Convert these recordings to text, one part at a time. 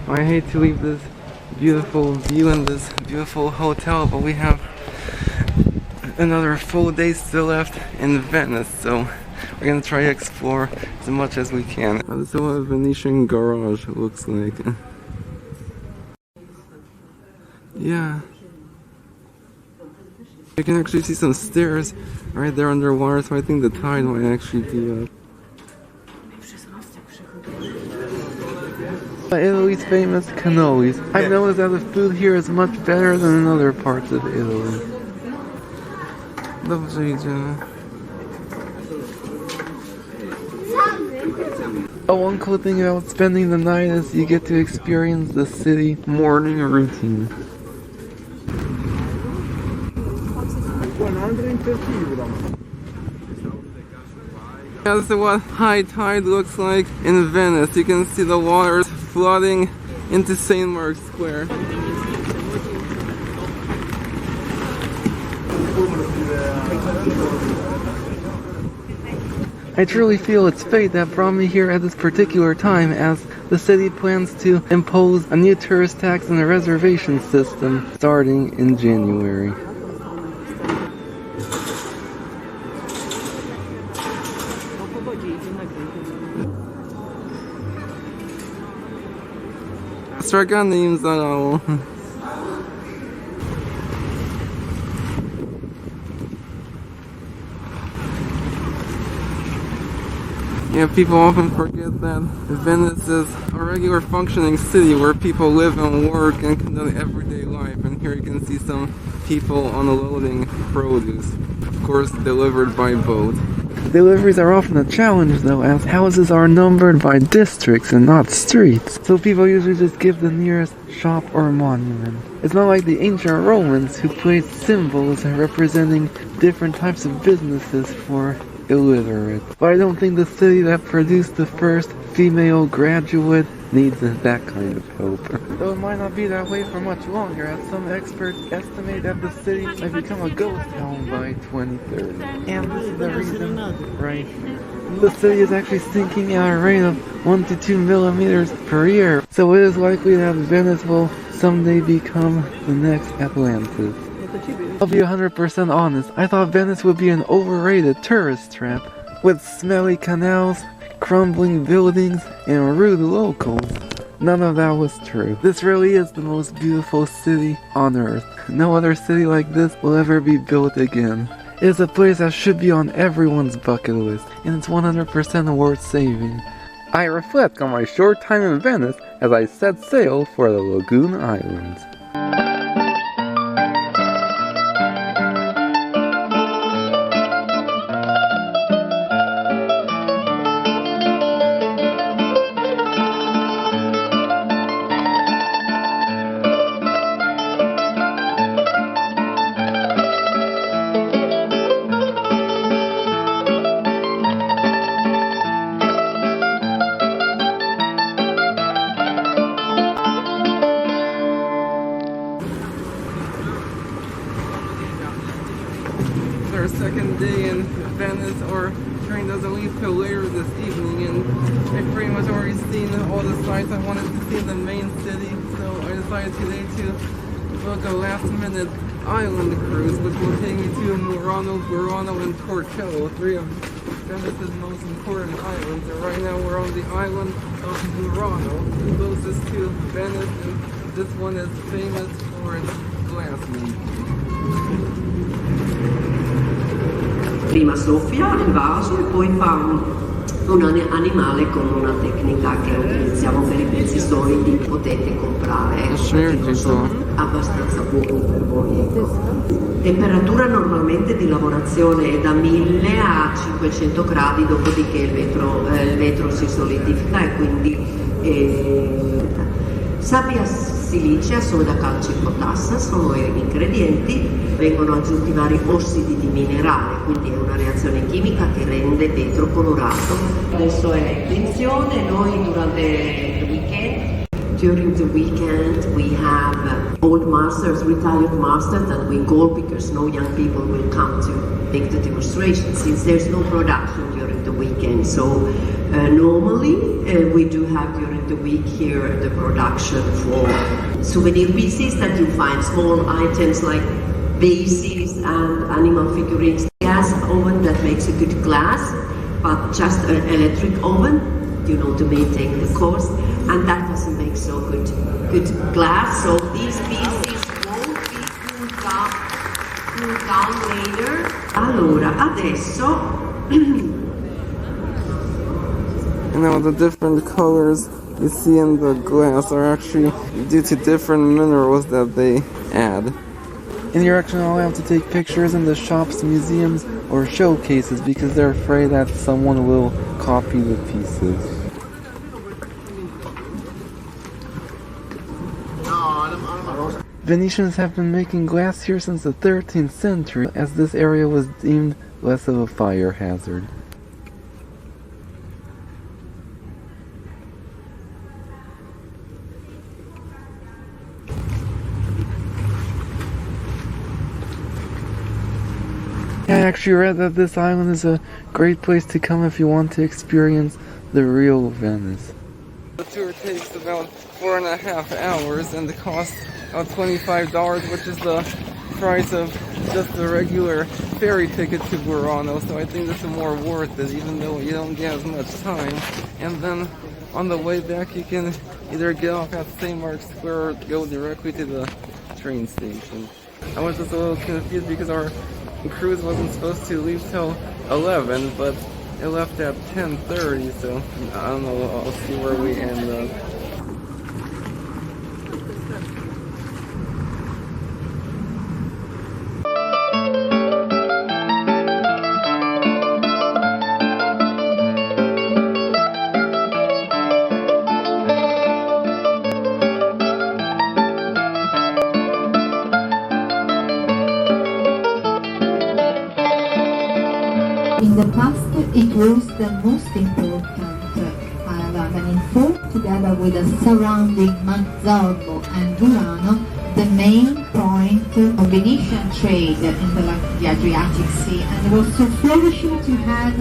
I hate to leave this beautiful view in this beautiful hotel, but we have another full day still left in Venice, so we're gonna try to explore as much as we can. This is what a Venetian garage looks like. Yeah. You can actually see some stairs right there underwater, so I think the tide might actually be up. Italy's famous cannolis. I've noticed that the food here is much better than in other parts of Italy. One cool thing about spending the night is you get to experience the city morning routine. This is what high tide looks like in Venice. You can see the water flooding into St. Mark's Square. I truly feel it's fate that brought me here at this particular time, as the city plans to impose a new tourist tax and a reservation system starting in January. Straganim zalało. Yeah, people often forget that Venice is a regular functioning city where people live and work and conduct everyday life. And here you can see some people unloading produce, of course delivered by boat. Deliveries are often a challenge though, as houses are numbered by districts and not streets. So people usually just give the nearest shop or monument. It's not like the ancient Romans who placed symbols representing different types of businesses for illiterate. But I don't think the city that produced the first female graduate needs that kind of help. Though it might not be that way for much longer, as some experts estimate that the city might become a ghost town by 2030. And this is the reason, right? The city is actually sinking at a rate of 1 to 2 millimeters per year. So it is likely that Venice will someday become the next Atlantis. I'll be 100% honest, I thought Venice would be an overrated tourist trap, with smelly canals, crumbling buildings, and rude locals. None of that was true. This really is the most beautiful city on earth. No other city like this will ever be built again. It is a place that should be on everyone's bucket list, and it's 100% worth saving. I reflect on my short time in Venice as I set sail for the Lagoon Islands. Our second day in Venice. Our train doesn't leave till later this evening, and I've pretty much already seen all the sights I wanted to see in the main city, so I decided today to book a last-minute island cruise, which will take me to Murano, Burano, and Torcello, 3 of Venice's most important islands. And right now we're on the island of Murano, closest to Venice, and this one is famous for its glass meat. Prima soffia il vaso e poi fa un animale con una tecnica che utilizziamo per i pezzi solidi, potete comprare, sono abbastanza buoni per voi. Temperatura normalmente di lavorazione è da 1000 a 500 gradi, dopodiché il vetro si solidifica e quindi sabbia silicea, soda, calcio e potassa sono gli ingredienti, vengono aggiunti vari ossidi di minerale, quindi è una reazione chimica che rende il vetro colorato. Adesso è attenzione, noi durante il weekend, during the weekend we have old masters, retired masters that we call because no young people will come to make the demonstration since there's no production during the weekend. So Normally, we do have during the week here the production for souvenir pieces that you find small items like vases and animal figurines. Gas oven that makes a good glass, but just an electric oven, you know, to maintain the cost, and that doesn't make so good glass. So these pieces won't be cooled down later. Allora, adesso. And now the different colors you see in the glass are actually due to different minerals that they add. And you're actually not allowed to take pictures in the shops, museums, or showcases because they're afraid that someone will copy the pieces. Venetians have been making glass here since the 13th century, as this area was deemed less of a fire hazard. I actually read that this island is a great place to come if you want to experience the real Venice. The tour takes about 4.5 hours and it costs about $25, which is the price of just the regular ferry ticket to Burano, so I think this is more worth it even though you don't get as much time. And then on the way back you can either get off at St. Mark's Square or go directly to the train station. I was just a little confused because our cruise wasn't supposed to leave till 11, but it left at 10:30, so I don't know, I'll see where we end up. In the past, it was the most important Hungarian port, together with the surrounding Mazzarbo and Burano, the main point of Venetian trade in the Adriatic Sea, and it was so flourishing to have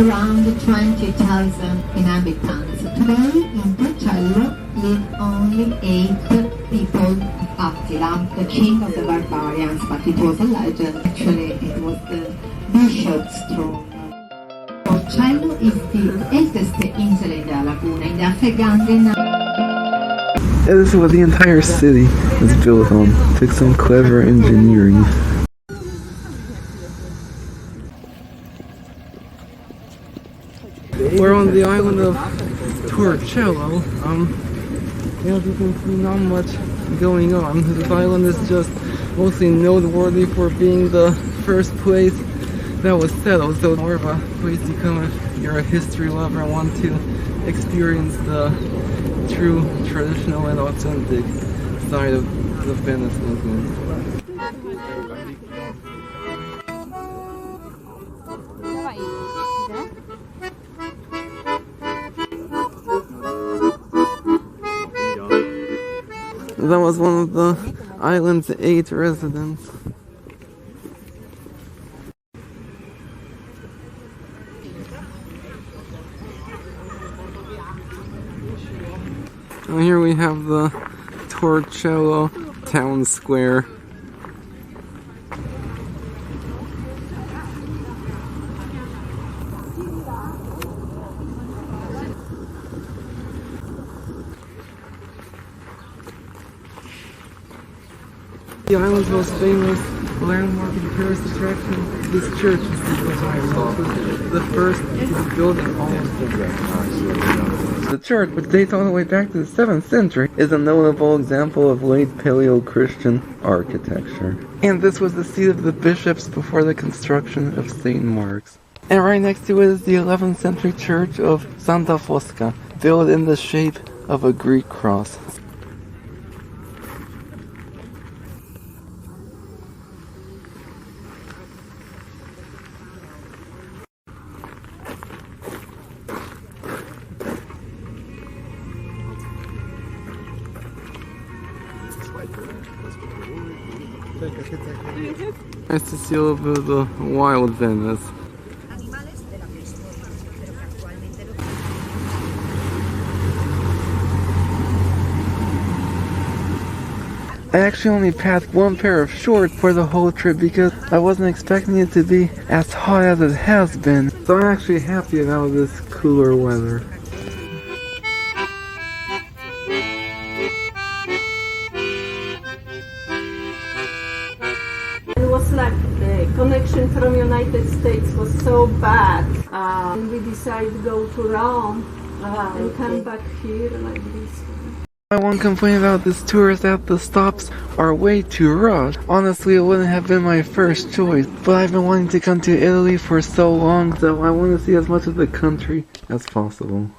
around 20,000 inhabitants. Today, in Torcello, live only 8 people. Attila, the king of the barbarians, but it was a legend. Actually, it was the bishop's throne. Torcello is the eldest insula della laguna in the Afghan. Yeah, this is what the entire city is built on. It took some clever engineering. We're on the island of Torcello. As you can see, not much going on. This island is just mostly noteworthy for being the first place that was settled, so more of a place you come if you're a history lover and want to experience the true, traditional and authentic side of the Venice movement. That was one of the island's 8 residents. And here we have the Torcello town square. The island's most famous landmark and tourist attraction, this church is the first to be built in all of the The church, which dates all the way back to the 7th century, is a notable example of late Paleo-Christian architecture. And this was the seat of the bishops before the construction of St. Mark's. And right next to it is the 11th century church of Santa Fosca, built in the shape of a Greek cross. Nice to see a little bit of the wild Venice. I actually only packed one pair of shorts for the whole trip because I wasn't expecting it to be as hot as it has been. So I'm actually happy about this cooler weather. It was like the connection from United States was so bad. And we decided to go to Rome and come back here like this. My one complaint about this tour is that the stops are way too rushed. Honestly, it wouldn't have been my first choice, but I've been wanting to come to Italy for so long, so I want to see as much of the country as possible.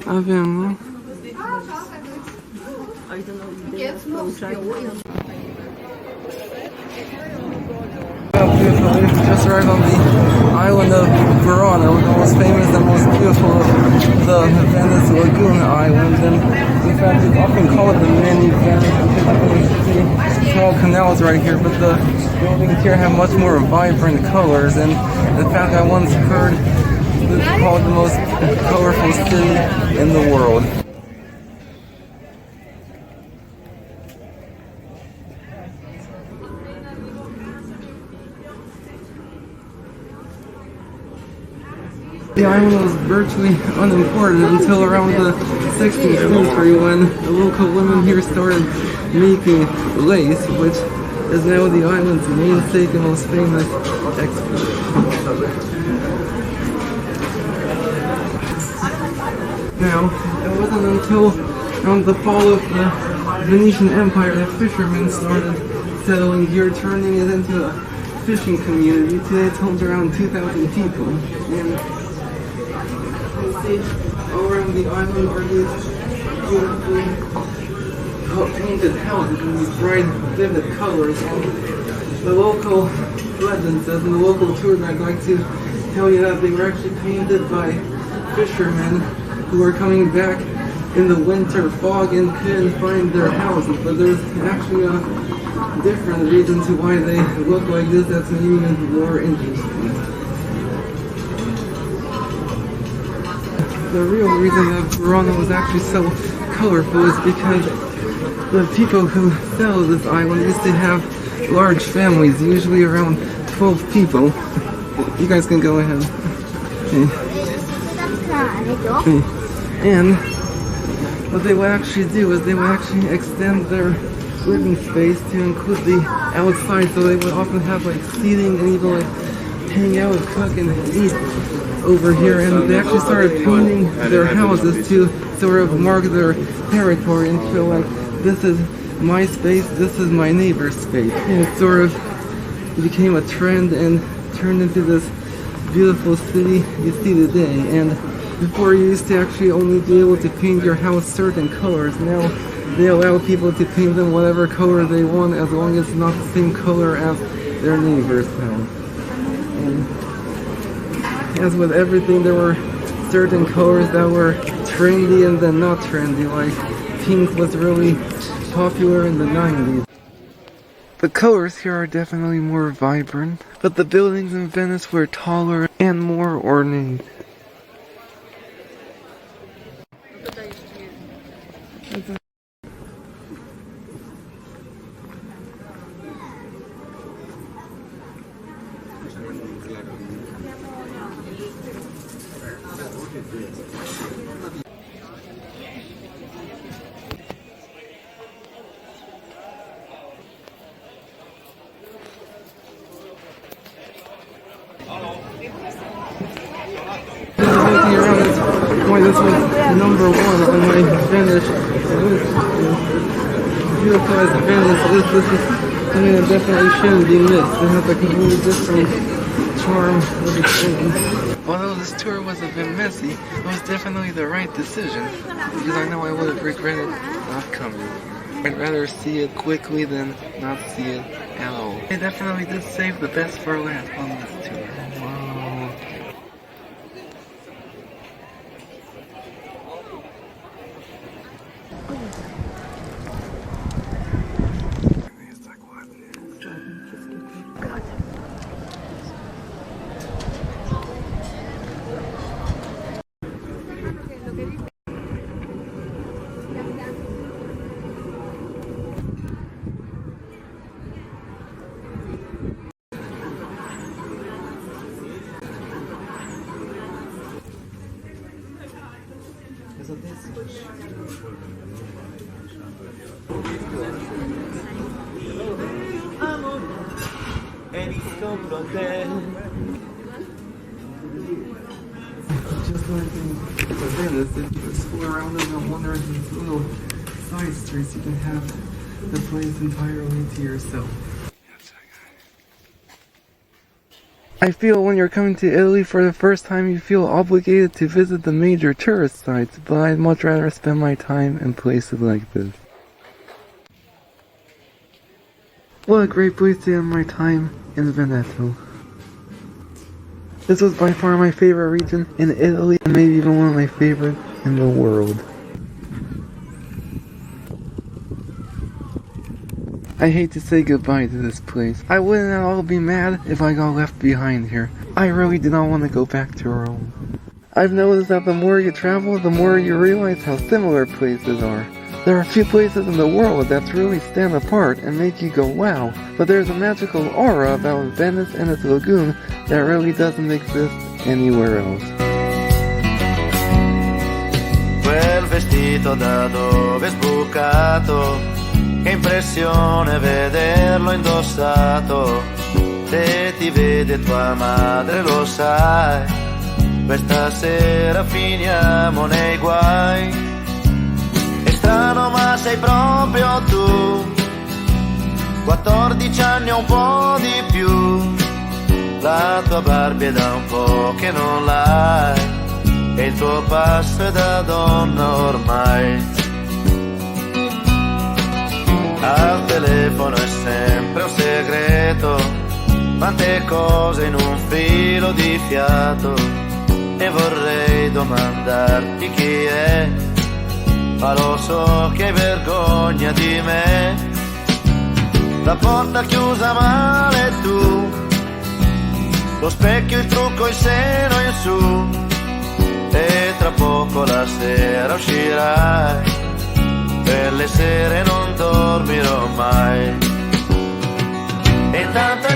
Abbiamo just arrived on the island of Burano, the most famous and most beautiful of the Venice Lagoon Islands, and in fact it's often called the mini Venice because you can see small canals right here, but the buildings here have much more vibrant colors, and in fact I once heard it's called the most colorful city in the world. The island was virtually unimportant until around the 16th century when the local women here started making lace, which is now the island's namesake and most famous export. Now, it wasn't until around the fall of the Venetian Empire that fishermen started settling here, turning it into a fishing community. Today it holds around 2,000 people. And you see all around the island are these beautifully painted houses in these bright, vivid colors. And the local legend says, and the local tour guide like to tell you that they were actually painted by fishermen who are coming back in the winter fog and couldn't find their houses. But there's actually a different reason to why they look like this that's maybe even more interesting. The real reason that Burano was actually so colorful is because the people who settled this island used to have large families, usually around 12 people. You guys can go ahead. Okay. And what they would actually do is they would actually extend their living space to include the outside, so they would often have like seating and even like hang out, cook and eat over here. And they actually started painting their houses to sort of mark their territory and feel like this is my space, this is my neighbor's space. And it sort of became a trend and turned into this beautiful city you see today. And before you used to actually only be able to paint your house certain colors. Now they allow people to paint them whatever color they want as long as it's not the same color as their neighbor's house. And as with everything, there were certain colors that were trendy and then not trendy, like pink was really popular in the 90s. The colors here are definitely more vibrant, but the buildings in Venice were taller and more ornate. Why this was number one on my Venice list. Beautiful as Venice is, this is something that definitely shouldn't be missed. It has like a really different charm of its own. Although this tour was a bit messy, it was definitely the right decision, because I know I would have regretted not coming. I'd rather see it quickly than not see it at all. They definitely did save the best for last on this tour. Wow. Just like in Venice, if you explore around in one of these little side streets, you can have the place entirely to yourself. I feel when you're coming to Italy for the first time, you feel obligated to visit the major tourist sites, but I'd much rather spend my time in places like this. What a great place to end my time in Veneto. This was by far my favorite region in Italy, and maybe even one of my favorite in the world. I hate to say goodbye to this place. I wouldn't at all be mad if I got left behind here. I really do not want to go back to Rome. I've noticed that the more you travel, the more you realize how similar places are. There are few places in the world that really stand apart and make you go wow, but there's a magical aura about Venice and its lagoon that really doesn't exist anywhere else. Quel vestito da dove sbucato, che impressione vederlo indossato. Se ti vede tua madre lo sai, questa sera finiamo nei guai. È strano ma sei proprio tu, 14 anni o un po' di più. La tua Barbie è da un po' che non l'hai, e il tuo passo è da donna ormai. Al telefono è sempre un segreto, quante cose in un filo di fiato. E vorrei domandarti chi è, ma lo so che hai vergogna di me. La porta chiusa male tu, lo specchio, il trucco, il seno in su, e tra poco la sera uscirai. Per le sere non dormirò mai. E tanto